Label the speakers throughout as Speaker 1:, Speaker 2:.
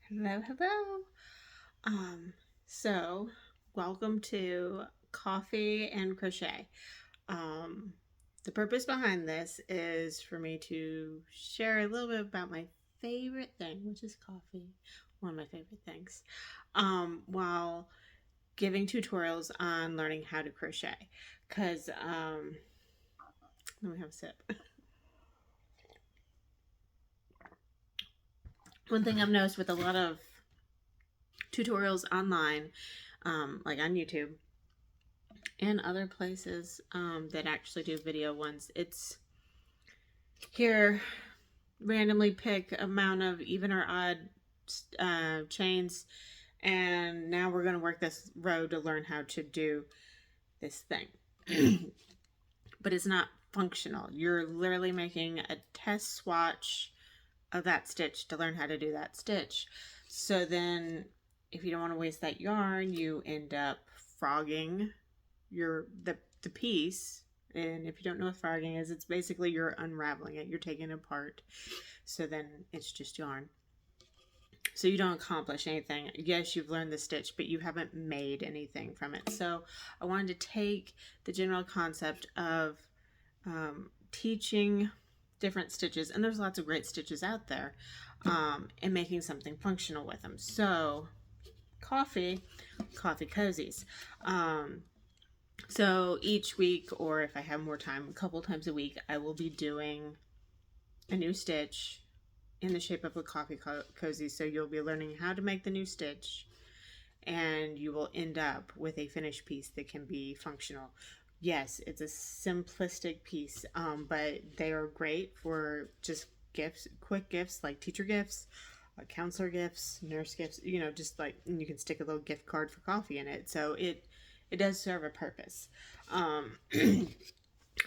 Speaker 1: Hello, hello. So welcome to Coffee and Crochet. Um, the purpose behind this is for me to share a little bit about my favorite thing, which is coffee, one of my favorite things, while giving tutorials on learning how to crochet. Because, let me have a sip. One thing I've noticed with a lot of tutorials online, like on YouTube, and other places that actually do video ones. It's here randomly pick amount of even or odd chains, and now we're going to work this row to learn how to do this thing. But it's not functional. You're literally making a test swatch of that stitch to learn how to do that stitch. So then if you don't want to waste that yarn, you end up frogging the piece. And if you don't know what frogging is, it's basically you're unraveling it, you're taking it apart, so then it's just yarn, so you don't accomplish anything. Yes, you've learned the stitch, but you haven't made anything from it. So I wanted to take the general concept of teaching different stitches, and there's lots of great stitches out there, and making something functional with them. So coffee cozies. So each week, or if I have more time, a couple times a week, I will be doing a new stitch in the shape of a coffee cozy. So you'll be learning how to make the new stitch, and you will end up with a finished piece that can be functional. Yes, it's a simplistic piece, but they are great for just gifts, quick gifts like teacher gifts, counselor gifts, nurse gifts, just like, you can stick a little gift card for coffee in it. So it does serve a purpose.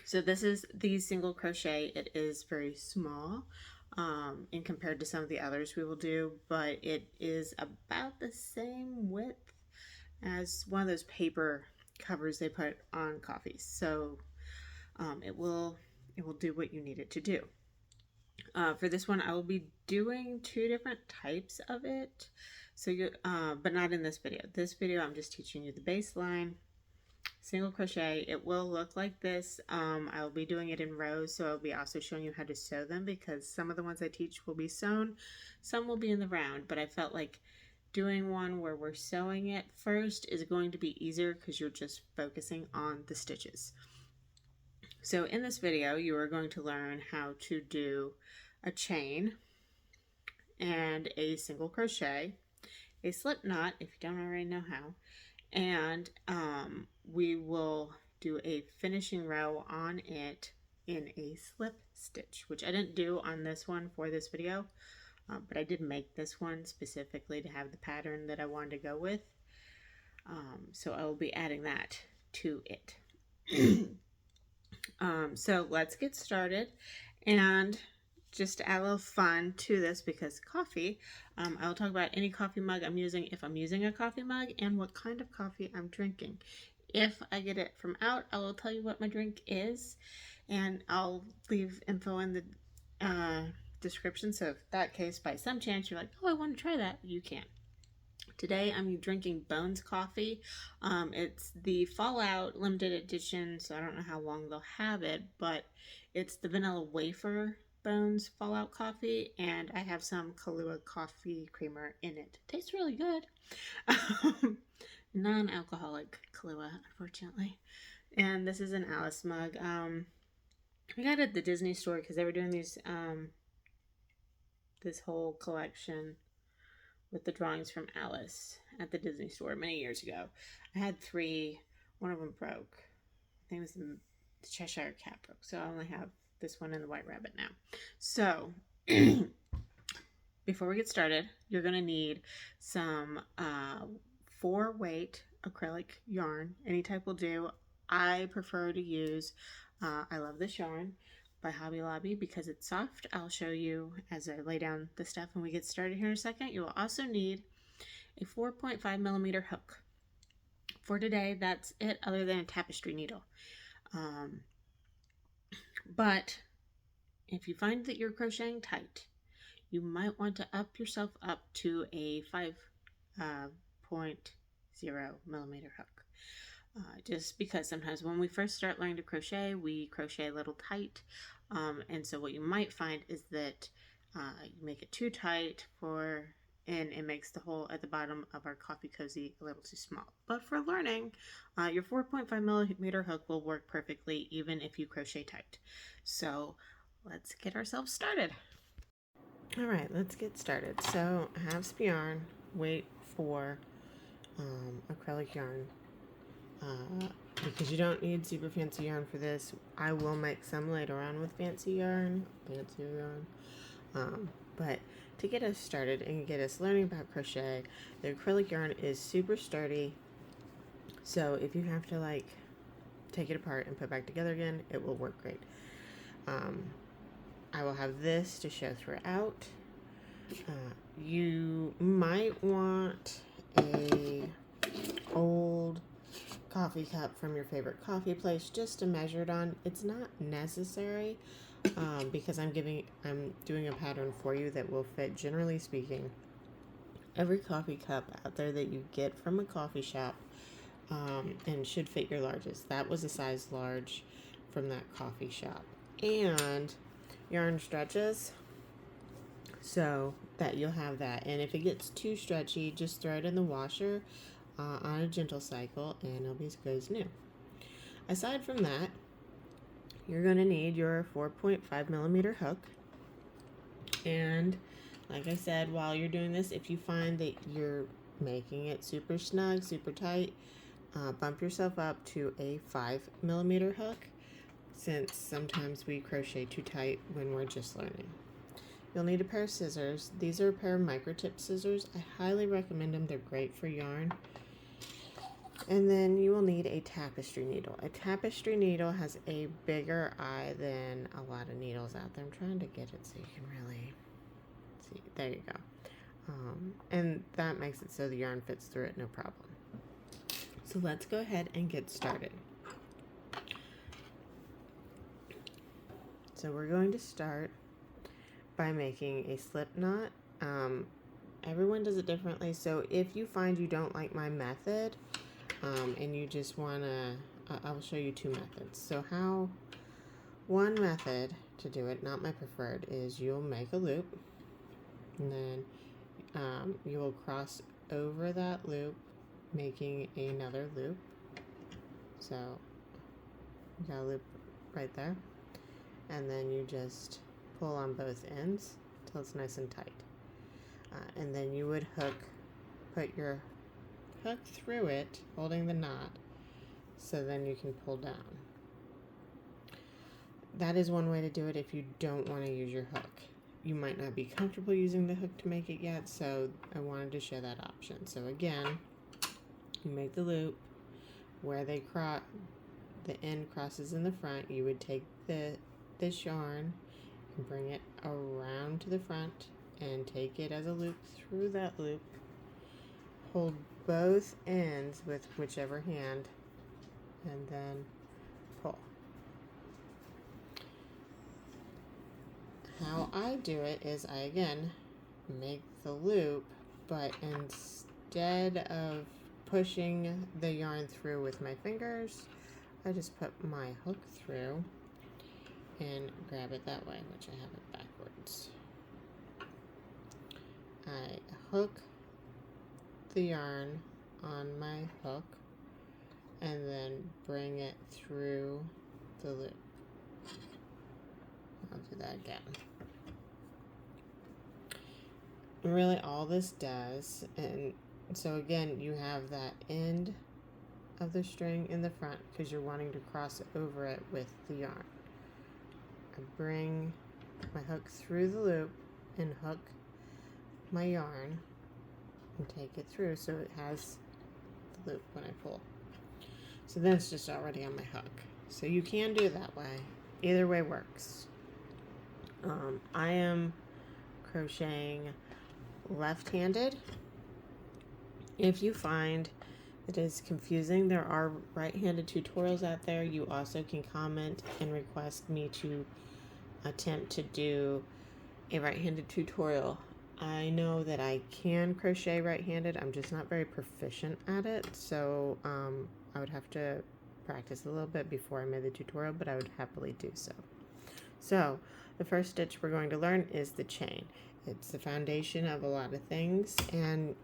Speaker 1: So this is the single crochet. It is very small in compared to some of the others we will do, but it is about the same width as one of those paper covers they put on coffees. So it will do what you need it to do. For this one, I will be doing two different types of it. So but not in this video. This video, I'm just teaching you the baseline single crochet. It will look like this. I'll be doing it in rows, so I'll be also showing you how to sew them, because some of the ones I teach will be sewn, some will be in the round, but I felt like doing one where we're sewing it first is going to be easier because you're just focusing on the stitches. So in this video, you are going to learn how to do a chain and a single crochet, a slip knot if you don't already know how, and we will do a finishing row on it in a slip stitch, which I didn't do on this one for this video, but I did make this one specifically to have the pattern that I wanted to go with. So I will be adding that to it. So let's get started. And just to add a little fun to this, because coffee, I will talk about any coffee mug I'm using, if I'm using a coffee mug, and what kind of coffee I'm drinking. If I get it from out, I will tell you what my drink is, and I'll leave info in the description. So if that case, by some chance, you're like, oh, I want to try that, you can. Today I'm drinking Bones coffee. It's the Fallout limited edition, so I don't know how long they'll have it, but it's the vanilla wafer Bones Fallout coffee, and I have some Kahlua coffee creamer in it. Tastes really good. Non-alcoholic Kahlua, unfortunately. And this is an Alice mug. I got it at the Disney store because they were doing these this whole collection with the drawings from Alice at the Disney store many years ago. I had 3. One of them broke. I think it was the Cheshire Cat broke. So I only have this one and the White Rabbit now. So before we get started, you're going to need some 4-weight acrylic yarn. Any type will do. I prefer to use I Love This Yarn by Hobby Lobby because it's soft. I'll show you as I lay down the stuff when we get started here in a second. You will also need a 4.5mm hook. For today, that's it, other than a tapestry needle. But if you find that you're crocheting tight, you might want to up yourself up to a 5.0 millimeter hook. Just because sometimes when we first start learning to crochet, we crochet a little tight. And so what you might find is that you make it too tight and it makes the hole at the bottom of our coffee cozy a little too small. But for learning, your 4.5 millimeter hook will work perfectly even if you crochet tight. So let's get ourselves started. All right, let's get started. So I have some yarn, wait for acrylic yarn. Because you don't need super fancy yarn for this. I will make some later on with fancier yarn. But to get us started and get us learning about crochet, the acrylic yarn is super sturdy. So if you have to like take it apart and put it back together again, it will work great. I will have this to show throughout. You might want a old coffee cup from your favorite coffee place just to measure it on. It's not necessary because I'm doing a pattern for you that will fit, generally speaking, every coffee cup out there that you get from a coffee shop, and should fit your largest. That was a size large from that coffee shop. And yarn stretches so that you'll have that, and if it gets too stretchy, just throw it in the washer on a gentle cycle and it'll be as good as new. Aside from that, you're going to need your 4.5 millimeter hook. And like I said, while you're doing this, if you find that you're making it super snug, super tight, bump yourself up to a 5 millimeter hook, since sometimes we crochet too tight when we're just learning. You'll need a pair of scissors. These are a pair of microtip scissors. I highly recommend them. They're great for yarn. And then you will need a tapestry needle. A tapestry needle has a bigger eye than a lot of needles out there. I'm trying to get it so you can really see. There you go. And that makes it so the yarn fits through it, no problem. So let's go ahead and get started. So we're going to start by making a slip knot. Everyone does it differently, so if you find you don't like my method and you just want to, I'll show you two methods. So one method to do it, not my preferred, is you'll make a loop and then you will cross over that loop, making another loop. So you got a loop right there, and then you just pull on both ends till it's nice and tight. And then you would put your hook through it, holding the knot, so then you can pull down. That is one way to do it if you don't want to use your hook. You might not be comfortable using the hook to make it yet, so I wanted to show that option. So again, you make the loop where the end crosses in the front. You would take this yarn and bring it around to the front and take it as a loop through that loop. Hold both ends with whichever hand and then pull. How I do it is I again make the loop, but instead of pushing the yarn through with my fingers, I just put my hook through and grab it that way, which I have it backwards. I hook the yarn on my hook and then bring it through the loop. I'll do that again. Really all this does, and so again you have that end of the string in the front because you're wanting to cross over it with the yarn. I bring my hook through the loop and hook my yarn and take it through so it has the loop when I pull. So then it's just already on my hook. So you can do it that way. Either way works. I am crocheting left-handed. If you find it is confusing, there are right-handed tutorials out there. You also can comment and request me to attempt to do a right-handed tutorial. I know that I can crochet right-handed. I'm just not very proficient at it, so I would have to practice a little bit before I made the tutorial, but I would happily do so. So the first stitch we're going to learn is the chain. It's the foundation of a lot of things, and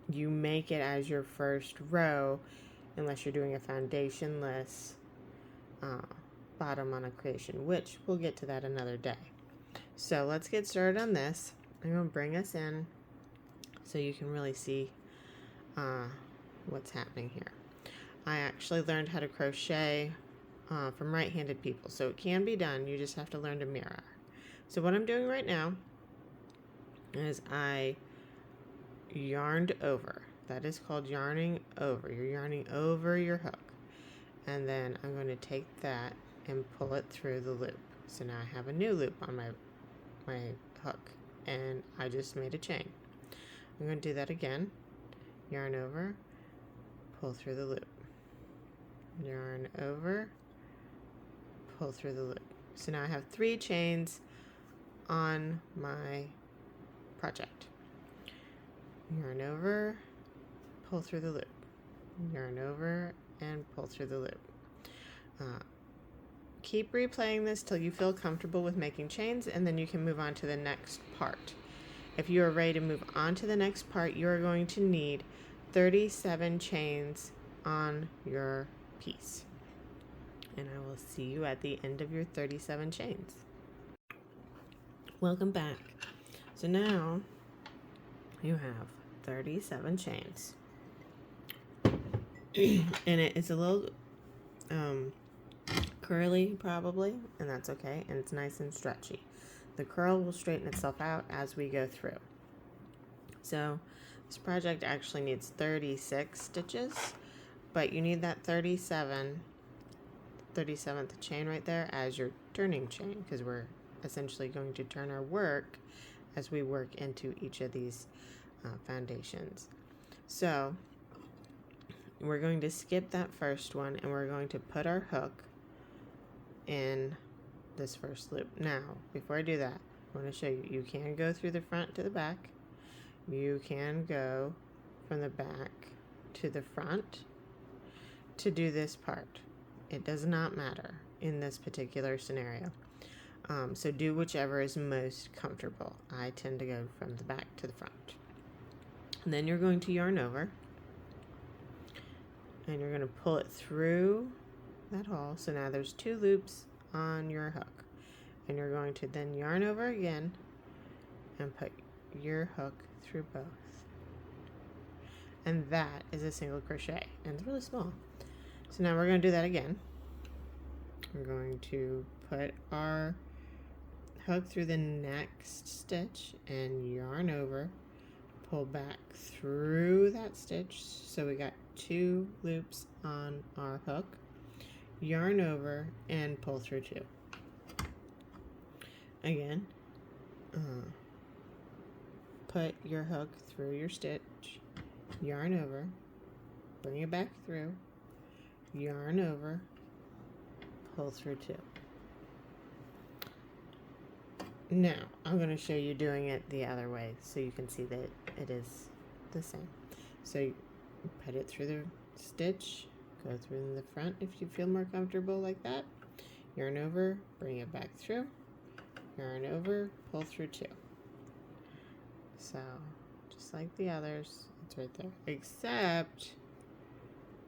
Speaker 1: you make it as your first row unless you're doing a foundationless bottom on a creation, which we'll get to that another day. So let's get started on this. I'm going to bring us in so you can really see what's happening here. I actually learned how to crochet from right-handed people, so it can be done. You just have to learn to mirror. So what I'm doing right now is I yarned over. That is called yarning over. You're yarning over your hook. And then I'm going to take that and pull it through the loop. So now I have a new loop on my hook, and I just made a chain. I'm going to do that again. Yarn over, pull through the loop. Yarn over, pull through the loop. So now I have 3 chains on my project. Yarn over, pull through the loop. Yarn over and pull through the loop. Keep replaying this till you feel comfortable with making chains, and then you can move on to the next part. If you are ready to move on to the next part, you are going to need 37 chains on your piece. And I will see you at the end of your 37 chains. Welcome back. So now you have 37 chains. And it's a little curly probably, and that's okay, and it's nice and stretchy. The curl will straighten itself out as we go through. So this project actually needs 36 stitches, but you need that 37th chain right there as your turning chain, because we're essentially going to turn our work as we work into each of these foundations. So we're going to skip that first one, and we're going to put our hook in this first loop. Now, before I do that, I want to show you, you can go through the front to the back. You can go from the back to the front to do this part. It does not matter in this particular scenario. So do whichever is most comfortable. I tend to go from the back to the front. And then you're going to yarn over, and you're going to pull it through that hole. So now there's 2 loops on your hook, and you're going to then yarn over again and put your hook through both. And that is a single crochet, and it's really small. So now we're going to do that again. We're going to put our hook through the next stitch and yarn over, pull back through that stitch. So we got 2 loops on our hook, yarn over and pull through 2. Again, put your hook through your stitch, yarn over, bring it back through, yarn over, pull through 2. Now I'm going to show you doing it the other way so you can see that it is the same. So you put it through the stitch, go through in the front if you feel more comfortable like that, yarn over, bring it back through, yarn over, pull through 2. So just like the others, it's right there, except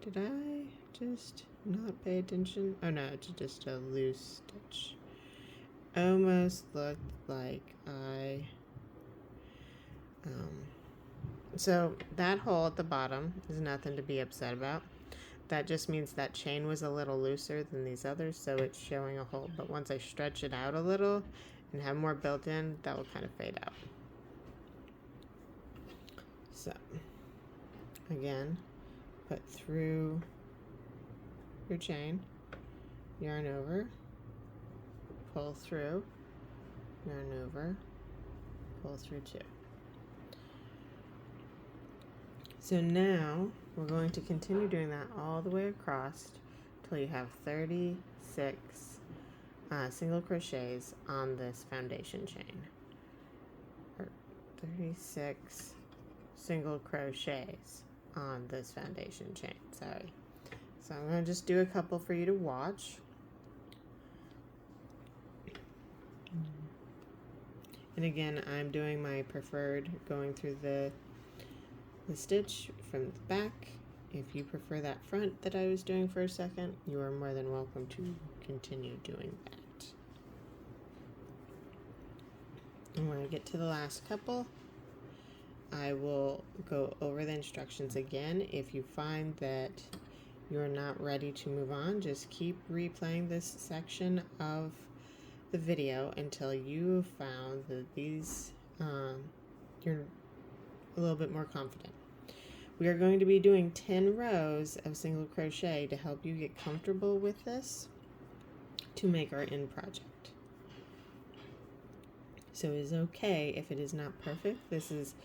Speaker 1: did I just not pay attention? Oh no, it's just a loose stitch. Almost looked like I so that hole at the bottom is nothing to be upset about. That just means that chain was a little looser than these others, so it's showing a hole. But once I stretch it out a little and have more built in, that will kind of fade out. So again, put through your chain, yarn over, pull through, yarn over, pull through 2. So now we're going to continue doing that all the way across till you have 36 single crochets on this foundation chain, or 36 single crochets on this foundation chain, sorry. So I'm going to just do a couple for you to watch. And again, I'm doing my preferred, going through the stitch from the back. If you prefer that front that I was doing for a second, you are more than welcome to continue doing that. And when I get to the last couple, I will go over the instructions again. If you find that you're not ready to move on, just keep replaying this section of the video until you found that these, you're a little bit more confident. We are going to be doing 10 rows of single crochet to help you get comfortable with this to make our end project. So it is okay if it is not perfect. This is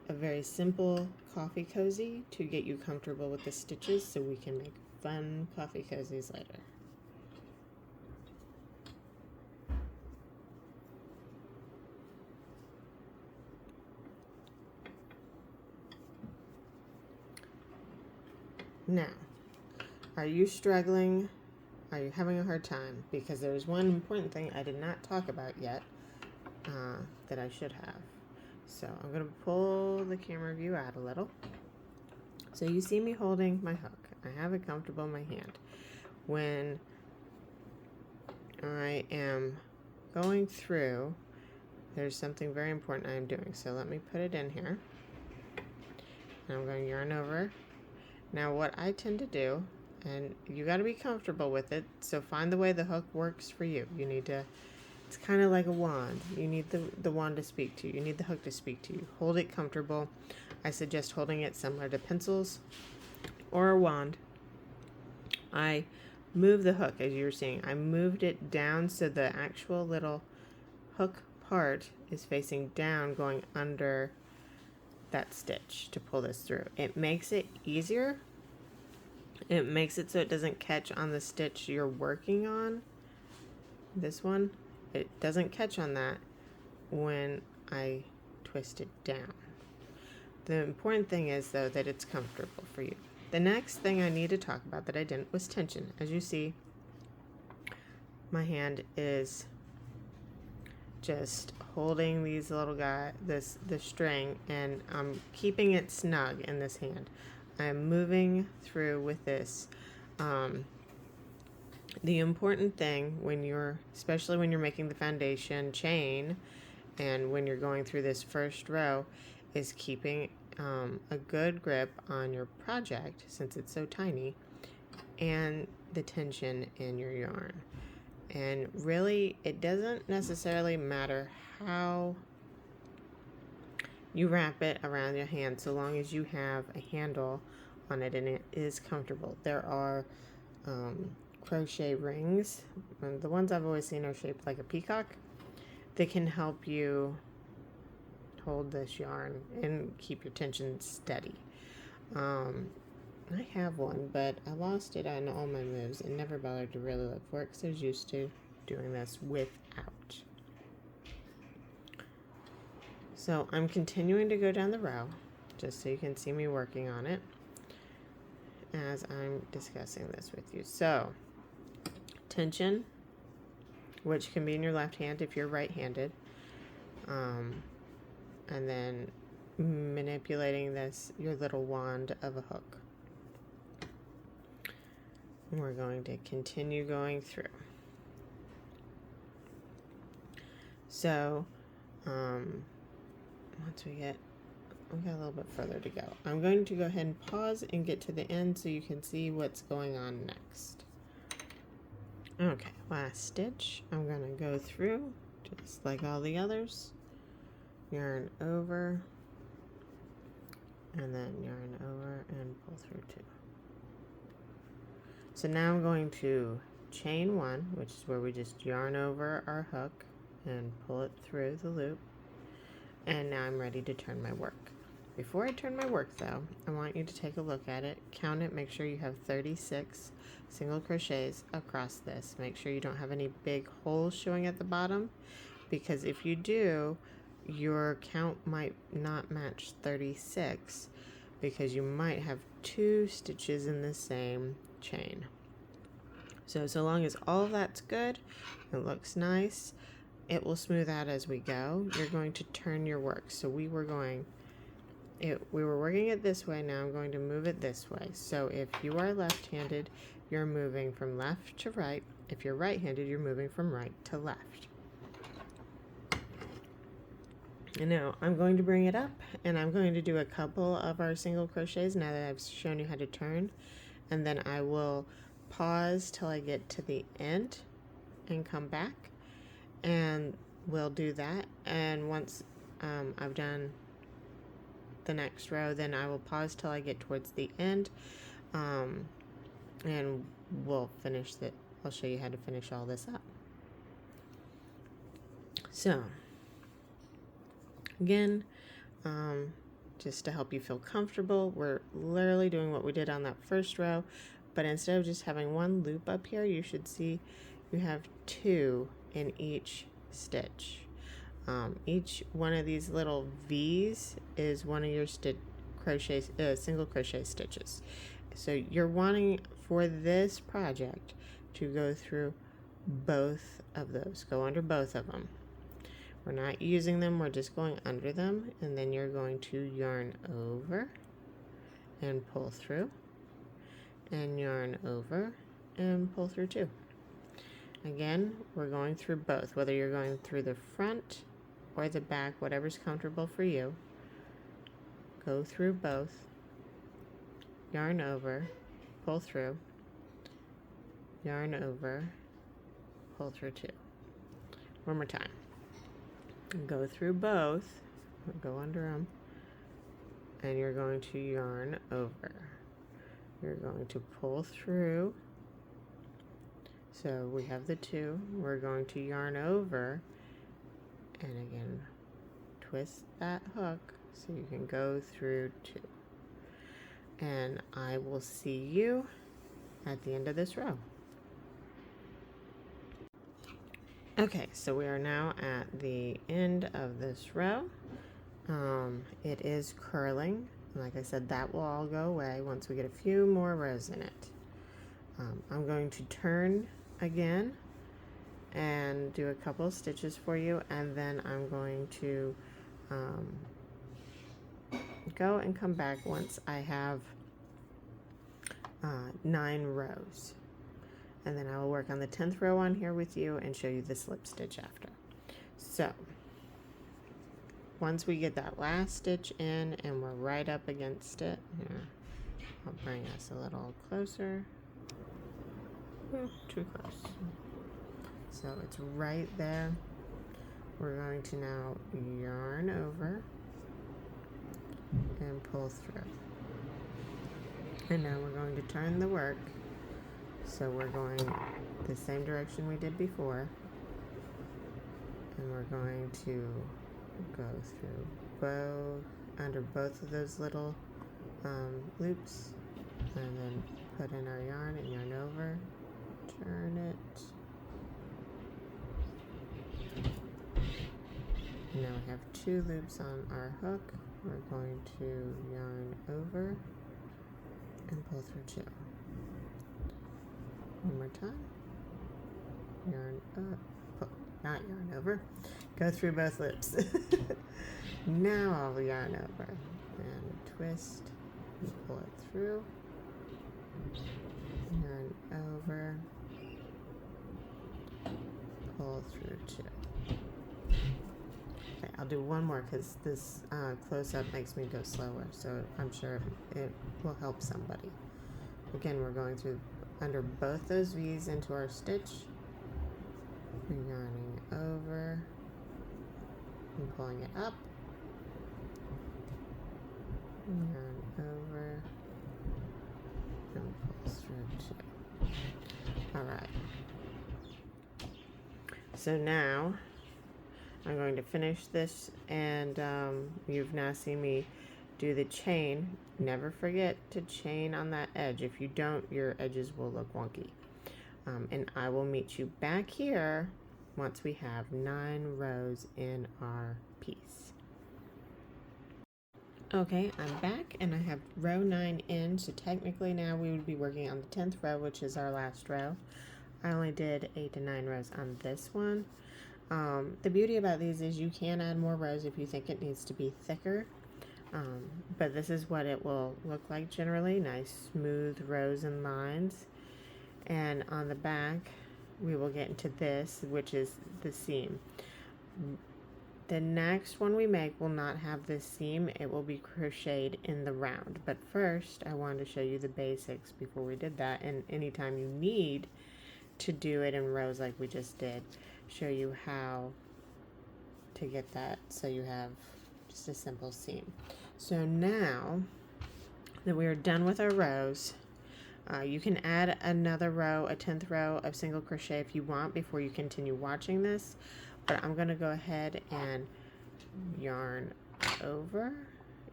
Speaker 1: a very simple coffee cozy to get you comfortable with the stitches so we can make fun coffee cozies later. Now, are you struggling? Are you having a hard time? Because there's one important thing I did not talk about yet that I should have. So I'm going to pull the camera view out a little. So you see me holding my hook. I have it comfortable in my hand. When I am going through, there's something very important I am doing. So let me put it in here. And I'm going to yarn over. Now what I tend to do, and you got to be comfortable with it, so find the way the hook works for you. You need to, it's kind of like a wand. You need the wand to speak to you. You need the hook to speak to you. Hold it comfortable. I suggest holding it similar to pencils or a wand. I move the hook, as you were seeing. I moved it down so the actual little hook part is facing down, going under that stitch to pull this through. It makes it easier. It makes it so it doesn't catch on the stitch you're working on. This one, it doesn't catch on that when I twist it down. The important thing is though that it's comfortable for you. The next thing I need to talk about that I didn't was tension. As you see, my hand is just holding these little the string, and I'm keeping it snug in this hand. I'm moving through with this. The important thing when especially when you're making the foundation chain and when you're going through this first row, is keeping a good grip on your project, since it's so tiny, and the tension in your yarn. And really, it doesn't necessarily matter how you wrap it around your hand, so long as you have a handle on it and it is comfortable. There are crochet rings, and the ones I've always seen are shaped like a peacock. They can help you hold this yarn and keep your tension steady. I have one, but I lost it on all my moves and never bothered to really look for it because I was used to doing this without. So I'm continuing to go down the row just so you can see me working on it as I'm discussing this with you. So tension, which can be in your left hand if you're right-handed, and then manipulating your little wand of a hook. We're going to continue going through. So, once we got a little bit further to go. I'm going to go ahead and pause and get to the end so you can see what's going on next. Okay, last stitch. I'm going to go through just like all the others. Yarn over, and then yarn over and pull through two. So now I'm going to chain one, which is where we just yarn over our hook and pull it through the loop. And now I'm ready to turn my work. Before I turn my work though, I want you to take a look at it, count it, make sure you have 36 single crochets across this. Make sure you don't have any big holes showing at the bottom, because if you do, your count might not match 36 because you might have 2 stitches in the same chain. So long as all of that's good, it looks nice, it will smooth out as we go. You're going to turn your work. So we were working it this way, now I'm going to move it this way. So if you are left-handed, you're moving from left to right. If you're right-handed, you're moving from right to left. And now I'm going to bring it up and I'm going to do a couple of our single crochets now that I've shown you how to turn, and then I will pause till I get to the end and come back and we'll do that. And once I've done the next row, then I will pause till I get towards the end, and we'll finish it. I'll show you how to finish all this up. So again, just to help you feel comfortable, we're literally doing what we did on that first row, but instead of just having one loop up here, you should see you have 2 in each stitch. Each one of these little V's is one of your single crochet stitches. So you're wanting for this project to go through both of those, go under both of them. We're not using them, we're just going under them, and then you're going to yarn over and pull through, and yarn over and pull through too. Again, we're going through both, whether you're going through the front or the back, whatever's comfortable for you. Go through both, yarn over, pull through, yarn over, pull through two. One more time. Go through both, go under them, and you're going to yarn over. You're going to pull through. So we have the two. We're going to yarn over, and again, twist that hook so you can go through two. And I will see you at the end of this row. Okay, so we are now at the end of this row. It is curling. Like I said, that will all go away once we get a few more rows in it. I'm going to turn again and do a couple of stitches for you, and then I'm going to go and come back once I have 9 rows. And then I will work on the 10th row on here with you and show you the slip stitch after. So once we get that last stitch in and we're right up against it, here, I'll bring us a little closer. Too close. So it's right there. We're going to now yarn over and pull through. And now we're going to turn the work. So we're going the same direction we did before, and we're going to go through under both of those little loops, and then put in our yarn and yarn over, turn it. Now we have 2 loops on our hook. We're going to yarn over and pull through 2. One more time. Yarn up, not yarn over. Go through both loops. Now I'll yarn over and twist and pull it through. Yarn over, pull through 2. Okay, I'll do one more because this close-up makes me go slower, so I'm sure it will help somebody. Again, we're going through under both those V's into our stitch, yarning over and pulling it up, yarn over and pull through 2. All right. So now I'm going to finish this, and you've now seen me do the chain. Never forget to chain on that edge. If you don't, your edges will look wonky. And I will meet you back here once we have 9 rows in our piece. Okay, I'm back and I have row 9 in, so technically now we would be working on the 10th row, which is our last row. I only did 8 to 9 rows on this one. The beauty about these is you can add more rows if you think it needs to be thicker. But this is what it will look like generally, nice smooth rows and lines. And on the back we will get into this, which is the seam. The next one we make will not have this seam, it will be crocheted in the round. But first I wanted to show you the basics before we did that, and anytime you need to do it in rows like we just did, show you how to get that so you have just a simple seam. So now that we are done with our rows, you can add another row, a 10th row of single crochet if you want before you continue watching this, but I'm going to go ahead and yarn over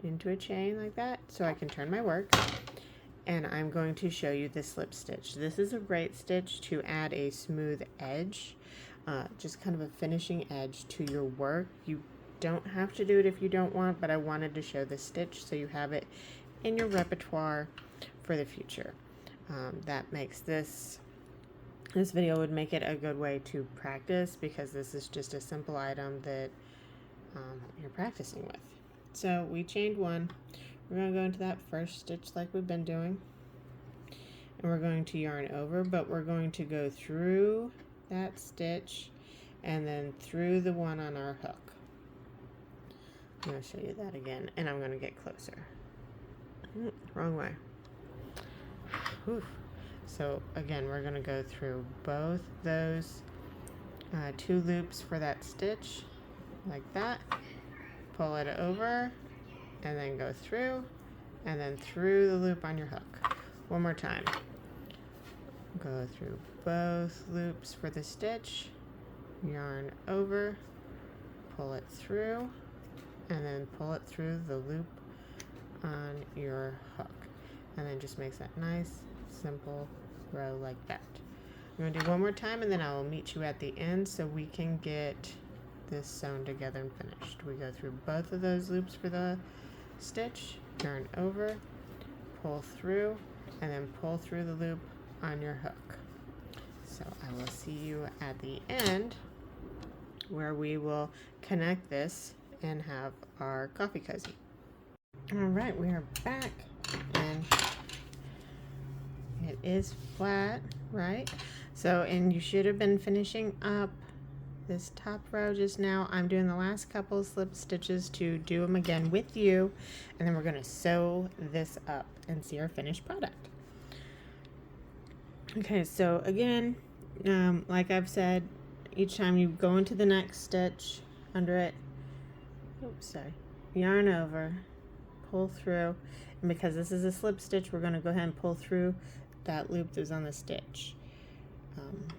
Speaker 1: into a chain like that so I can turn my work, and I'm going to show you the slip stitch. This is a great stitch to add a smooth edge, just kind of a finishing edge to your work. You don't have to do it if you don't want, but I wanted to show the stitch so you have it in your repertoire for the future. That makes this video would make it a good way to practice, because this is just a simple item that you're practicing with. So we chained 1. We're going to go into that first stitch like we've been doing, and we're going to yarn over, but we're going to go through that stitch and then through the one on our hook. I'm going to show you that again, and I'm going to get closer. Wrong way. Whew. So again, we're going to go through both those 2 loops for that stitch like that, pull it over, and then go through, and then through the loop on your hook. One more time. Go through both loops for the stitch, yarn over, pull it through, and then pull it through the loop on your hook, and then just makes that nice simple row like that. I'm going to do one more time, and then I will meet you at the end so we can get this sewn together and finished. We go through both of those loops for the stitch, yarn over, pull through, and then pull through the loop on your hook. So I will see you at the end where we will connect this and have our coffee cozy. All right, we are back, and it is flat, right? So, and you should have been finishing up this top row just now. I'm doing the last couple slip stitches to do them again with you, and then we're going to sew this up and see our finished product. Okay, so again, like I've said, each time you go into the next stitch under it, yarn over, pull through, and because this is a slip stitch, we're going to go ahead and pull through that loop that's on the stitch.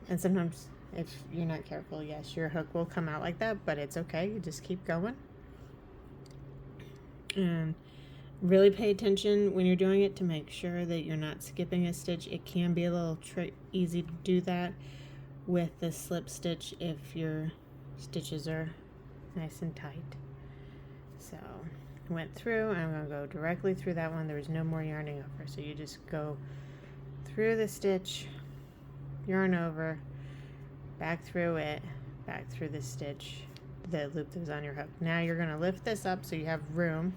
Speaker 1: And sometimes if you're not careful, yes, your hook will come out like that, but it's okay. You just keep going. And really pay attention when you're doing it to make sure that you're not skipping a stitch. It can be a little easy to do that with the slip stitch if your stitches are nice and tight. So went through, and I'm going to go directly through that one. There was no more yarning over, so you just go through the stitch, yarn over, back through it, back through the stitch, the loop that was on your hook. Now you're going to lift this up so you have room,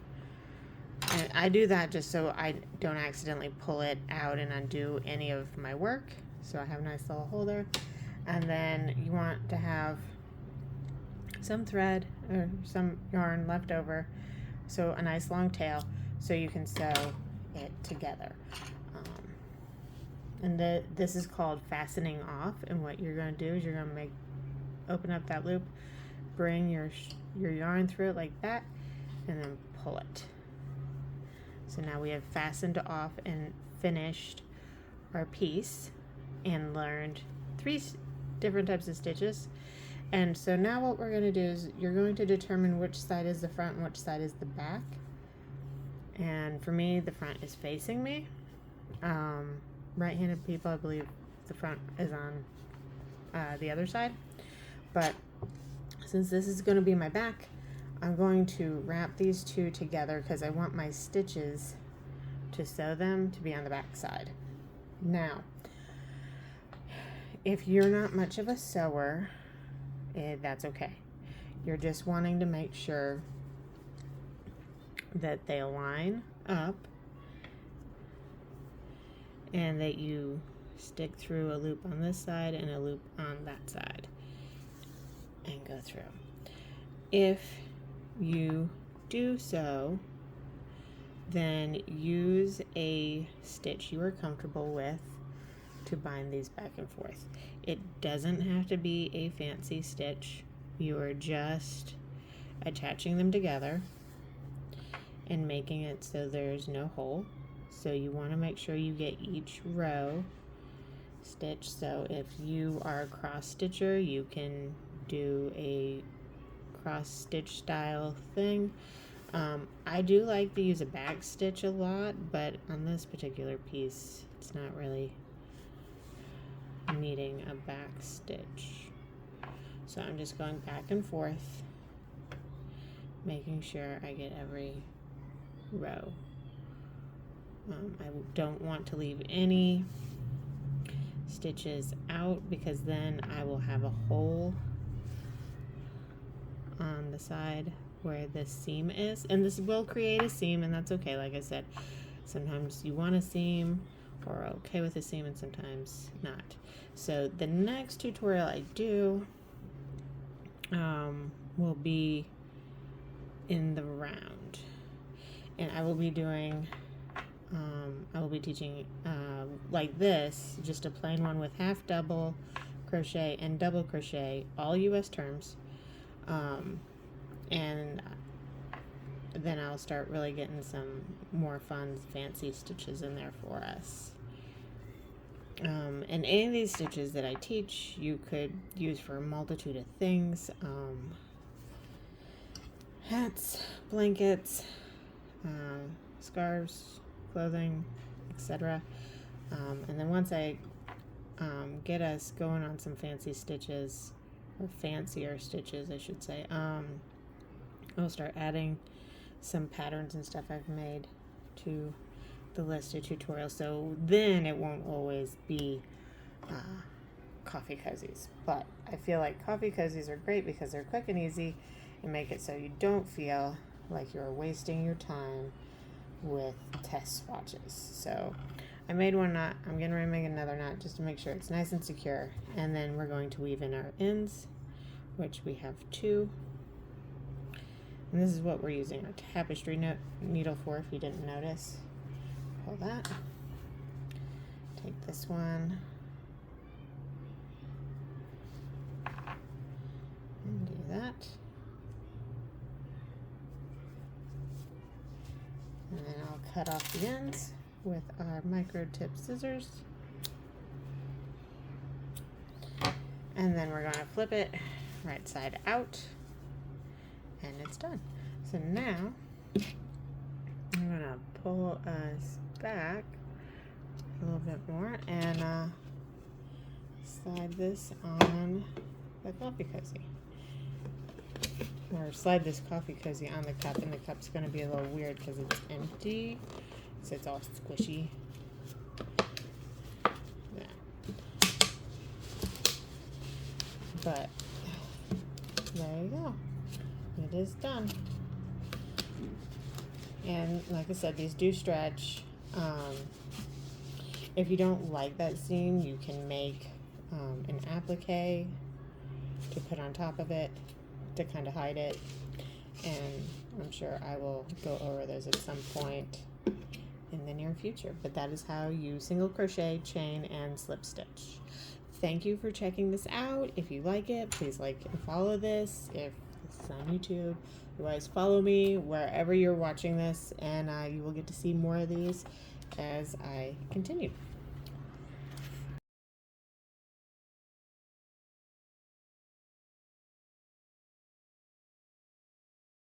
Speaker 1: and I do that just so I don't accidentally pull it out and undo any of my work. So I have a nice little holder, and then you want to have some thread or some yarn left over, so a nice long tail, so you can sew it together. And this is called fastening off, and what you're going to do is you're going to open up that loop, bring your yarn through it like that, and then pull it. So now we have fastened off and finished our piece and learned 3 different types of stitches. And so now what we're going to do is you're going to determine which side is the front and which side is the back. And for me, the front is facing me. Right-handed people, I believe the front is on the other side. But since this is going to be my back, I'm going to wrap these two together because I want my stitches to sew them to be on the back side. Now, if you're not much of a sewer, that's okay. You're just wanting to make sure that they align up and that you stick through a loop on this side and a loop on that side and go through. If you do so, then use a stitch you are comfortable with to bind these back and forth. It doesn't have to be a fancy stitch. You are just attaching them together and making it so there's no hole. So you want to make sure you get each row stitched. So if you are a cross stitcher, you can do a cross stitch style thing. I do like to use a back stitch a lot, but on this particular piece, it's not really needing a back stitch. So I'm just going back and forth, making sure I get every row. I don't want to leave any stitches out because then I will have a hole on the side where this seam is, and this will create a seam, and that's okay. Like I said, sometimes you want a seam or are okay with a seam and sometimes not. So the next tutorial I do will be in the round, and I will be doing I will be teaching like this, just a plain one with half double crochet and double crochet, all US terms, and then I'll start really getting some more fun fancy stitches in there for us. And any of these stitches that I teach you could use for a multitude of things, hats, blankets, scarves, clothing, etc. And then once I get us going on some fancy stitches, or fancier stitches I should say, I'll start adding some patterns and stuff I've made to the list of tutorials, so then it won't always be coffee cozies. But I feel like coffee cozies are great because they're quick and easy and make it so you don't feel like you're wasting your time with test swatches. So I made one knot. I'm getting ready to make another knot just to make sure it's nice and secure, and then we're going to weave in our ends, which we have 2. And this is what we're using our tapestry needle for, if you didn't notice. Pull that. Take this one and do that. And then I'll cut off the ends with our micro tip scissors. And then we're going to flip it right side out. And it's done. So now I'm going to pull us back a little bit more and slide this on the coffee cozy. Or slide this coffee cozy on the cup, and the cup's going to be a little weird because it's empty, so it's all squishy. Yeah. But there you go. It is done. And like I said, these do stretch. If you don't like that seam, you can make an applique to put on top of it to kind of hide it, and I'm sure I will go over those at some point in the near future. But that is how you single crochet, chain, and slip stitch. Thank you for checking this out. If you like it, please like and follow this. If this is on YouTube, otherwise follow me wherever you're watching this, and you will get to see more of these as I continue.